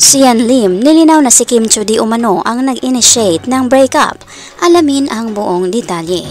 Sian Lim, nilinaw na si Kim Chiu di umano ang nag-initiate ng breakup. Alamin ang buong detalye.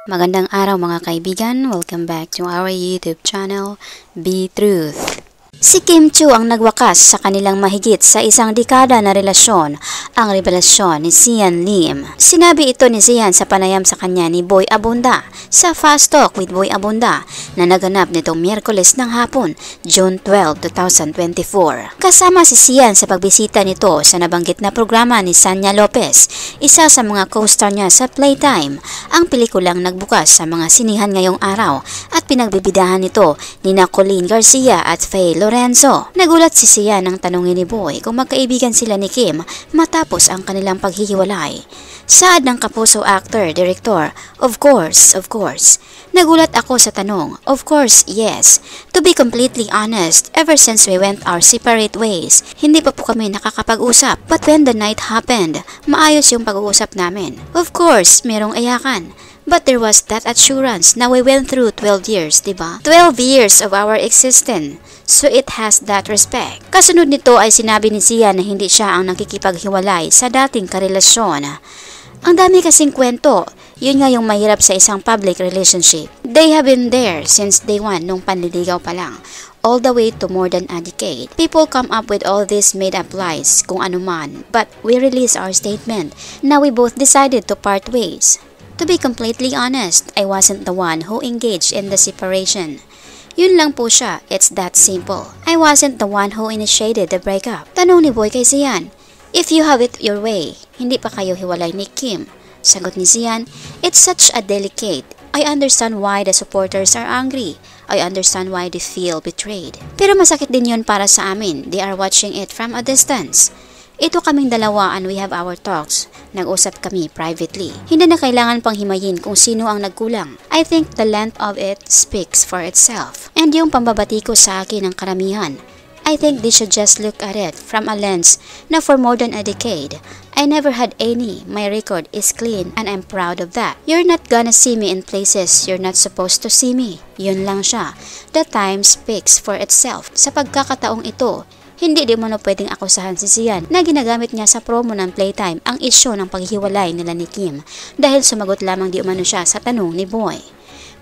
Magandang araw mga kaibigan, welcome back to our YouTube channel, Be Truth. Si Kim Chiu ang nagwakas sa kanilang mahigit sa isang dekada na relasyon, ang revelasyon ni Sian Lim. Sinabi ito ni Sian sa panayam sa kanya ni Boy Abunda sa Fast Talk with Boy Abunda na naganap nitong Miyerkules ng hapon, June 12, 2024. Kasama si Sian sa pagbisita nito sa nabanggit na programa ni Sanya Lopez, isa sa mga co-star niya sa Playtime, ang pelikulang nagbukas sa mga sinihan ngayong araw at pinagbibidahan nito ni Colleen Garcia at Faye Lorenzo. Nagulat si Sian nang tanungin ni Boy kung magkaibigan sila ni Kim matapos ang kanilang paghihiwalay. Saad ng kapuso actor, director, of course. Nagulat ako sa tanong, of course, yes. To be completely honest, ever since we went our separate ways, hindi pa po kami nakakapag-usap. But when the night happened, maayos yung pag-uusap namin. Of course, merong ayakan. But there was that assurance na we went through 12 years, diba? 12 years of our existence. So it has that respect. Kasunod nito ay sinabi ni Sian na hindi siya ang nakikipaghiwalay sa dating karelasyon. Ang dami kasing kwento. Yun nga yung mahirap sa isang public relationship. They have been there since day one nung panliligaw pa lang, all the way to more than a decade. People come up with all these made-up lies kung ano man, but we release our statement. Now we both decided to part ways. To be completely honest, I wasn't the one who engaged in the separation. Yun lang po siya, it's that simple. I wasn't the one who initiated the breakup. Tanong ni Boy kay Sian, if you have it your way, hindi pa kayo hiwalay ni Kim? Sagot ni Sian, it's such a delicate. I understand why the supporters are angry. I understand why they feel betrayed. Pero masakit din yun para sa amin. They are watching it from a distance. Ito kaming dalawa and we have our talks. Nag-usap kami privately. Hindi na kailangan pang himayin kung sino ang nagkulang. I think the length of it speaks for itself. And yung pambabati ko sa akin ng karamihan, I think they should just look at it from a lens na for more than a decade, I never had any. My record is clean and I'm proud of that. You're not gonna see me in places you're not supposed to see me. Yun lang siya. The time speaks for itself. Sa pagkakataong ito, hindi di mo na pwedeng akusahan si Sian na ginagamit niya sa promo ng Playtime ang isyo ng paghihiwalay nila ni Kim dahil sumagot lamang di umano siya sa tanong ni Boy.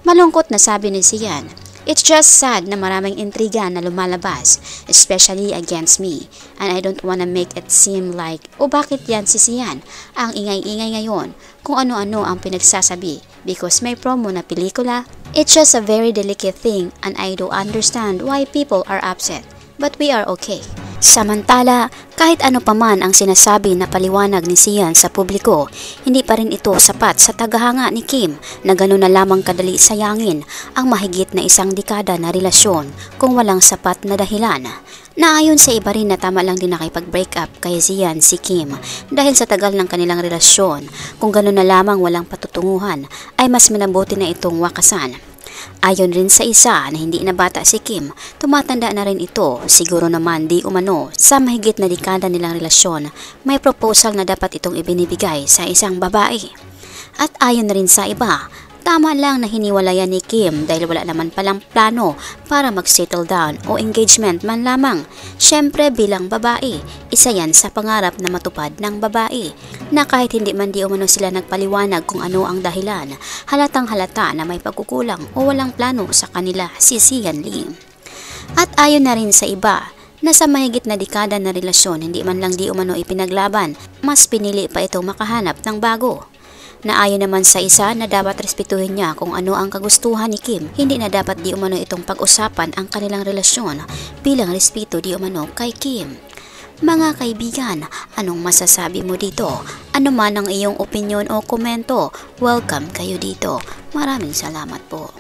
Malungkot na sabi ni Sian, it's just sad na maraming intriga na lumalabas, especially against me, and I don't wanna make it seem like, bakit yan si Sian ang ingay-ingay ngayon kung ano-ano ang pinagsasabi because may promo na pelikula. It's just a very delicate thing and I do understand why people are upset. But we are okay. Samantala, kahit ano pa man ang sinasabi na paliwanag ni Sian sa publiko, hindi pa rin ito sapat sa tagahanga ni Kim na gano'n na lamang kadali sayangin ang mahigit na isang dekada na relasyon kung walang sapat na dahilan. Naayon sa iba rin na tama lang din nakipag-break up kay Sian si Kim dahil sa tagal ng kanilang relasyon, kung gano'n na lamang walang patutunguhan ay mas minabuti na itong wakasan. Ayon rin sa isa na hindi na bata si Kim, tumatanda na rin ito, siguro naman di umano sa mahigit na dekada nilang relasyon, may proposal na dapat itong ibinibigay sa isang babae. At ayon rin sa iba, tama lang na hiniwalayan ni Kim dahil wala naman palang plano para mag-settle down o engagement man lamang. Siyempre bilang babae, isa yan sa pangarap na matupad ng babae na kahit hindi man di umano sila nagpaliwanag kung ano ang dahilan, halatang halata na may pagkukulang o walang plano sa kanila si Sian Lim. At ayon na rin sa iba, na sa mahigit na dekada na relasyon hindi man lang di umano ipinaglaban, mas pinili pa itong makahanap ng bago. Naayon naman sa isa na dapat respetuhin niya kung ano ang kagustuhan ni Kim. Hindi na dapat di umano itong pag-usapan ang kanilang relasyon bilang respeto di umano kay Kim. Mga kaibigan, anong masasabi mo dito? Ano man ang iyong opinion o komento, welcome kayo dito. Maraming salamat po.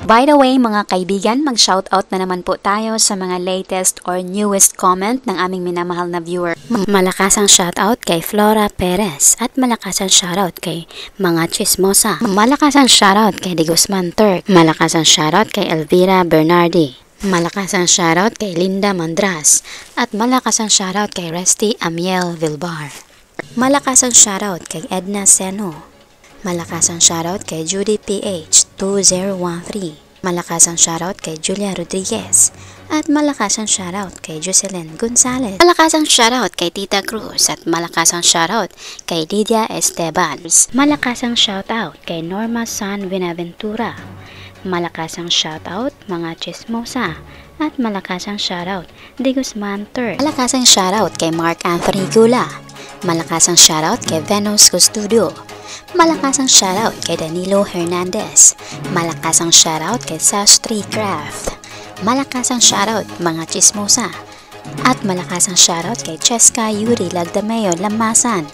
By the way mga kaibigan, mag-shoutout na naman po tayo sa mga latest or newest comment ng aming minamahal na viewer. Malakasang shoutout kay Flora Perez at malakasang shoutout kay mga chismosa. Malakasang shoutout kay De Guzman Turk. Malakasang shoutout kay Elvira Bernardi. Malakasang shoutout kay Linda Mandras at malakasang shoutout kay Resty Amiel Vilbar. Malakasang shoutout kay Edna Seno. Malakasang shoutout kay Judy PH 2013. Malakasang shoutout kay Julia Rodriguez at malakasang shoutout kay Jocelyn Gonzalez. Malakasang shoutout kay Tita Cruz at malakasang shoutout kay Lydia Esteban. Malakasang shoutout kay Norma San Buenaventura. Malakasang shoutout mga chismosa at malakasang shoutout De Guzman Turk. Malakasang shoutout kay Mark Anthony Gula. Malakasang shoutout kay Venus Custodio. Malakasang shoutout kay Danilo Hernandez. Malakasang shoutout kay Sastri Craft. Malakasang shoutout mga chismosa. At malakasang shoutout kay Cheska Yuri Lagdameo Lamasan.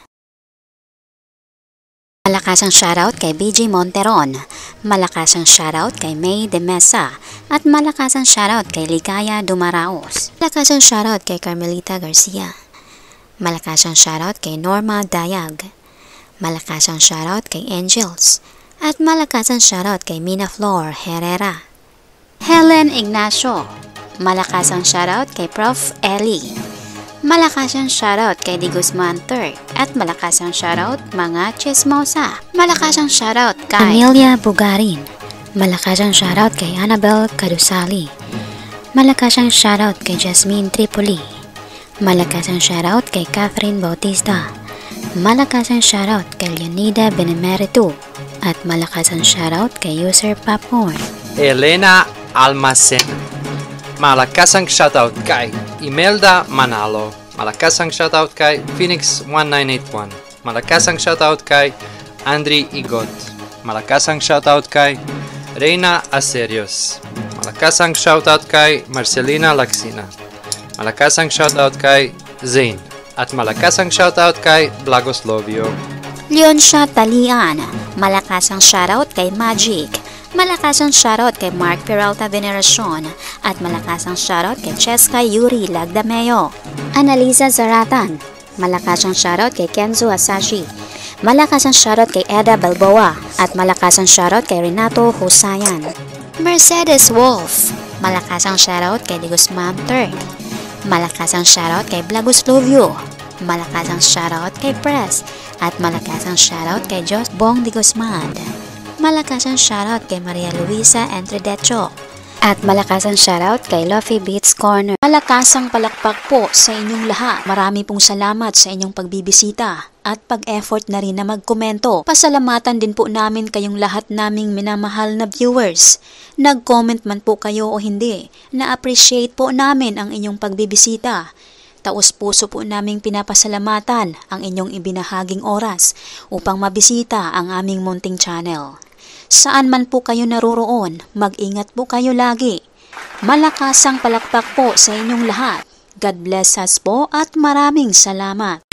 Malakasang shoutout kay BG Monteron. Malakasang shoutout kay May De Mesa. At malakasang shoutout kay Ligaya Dumaraos. Malakasang shoutout kay Carmelita Garcia. Malakasang shoutout kay Norma Dayag. Malakasang shoutout kay Angels at malakasang shoutout kay Mina Flor Herrera. Helen Ignacio. Malakasang shoutout kay Prof. Ellie. Malakasang shoutout kay De Guzman Turk at malakasang shoutout mga chismosa. Malakasang shoutout kay Amelia Bugarin. Malakasang shoutout kay Annabel Cadusali. Malakasang shoutout kay Jasmine Tripoli. Malakasang shoutout kay Catherine Bautista. Malakasang shoutout kay Leonida Benemerito at malakasang shoutout kay user Popcorn. Elena Almacena. Malakasang shoutout kay Imelda Manalo. Malakasang shoutout kay Phoenix 1981. Malakasang shoutout kay Andri Igot. Malakasang shoutout kay Reina Aserios. Malakasang shoutout kay Marcelina Laxina. Malakasang shoutout kay Zane. At malakasang shoutout kay Blagoslovio. Leoncia Talian. Malakasang shoutout kay Magic. Malakasang shoutout kay Mark Peralta Veneracion. At malakasang shoutout kay Cheska Yuri Lagdameo. Annalisa Zaratan. Malakasang shoutout kay Kenzo Asashi. Malakasang shoutout kay Eda Balboa. At malakasang shoutout kay Renato Husayan. Mercedes Wolf. Malakasang shoutout kay De Guzman Turk. Malakasang shoutout kay Blagoslovio. Malakasang shoutout kay Press. At malakasang shoutout kay Jos Bong de Guzman. Malakasang shoutout kay Maria Luisa Entredecho. At malakasang shoutout kay Luffy Beats Corner. Malakasang palakpak po sa inyong lahat. Marami pong salamat sa inyong pagbibisita at pag-effort na rin na magkomento. Pasalamatan din po namin kayong lahat naming minamahal na viewers. Nag-comment man po kayo o hindi, na-appreciate po namin ang inyong pagbibisita. Taos puso po naming pinapasalamatan ang inyong ibinahaging oras upang mabisita ang aming munting channel. Saan man po kayo naroroon, mag-ingat po kayo lagi. Malakasang palakpak po sa inyong lahat. God bless us po at maraming salamat.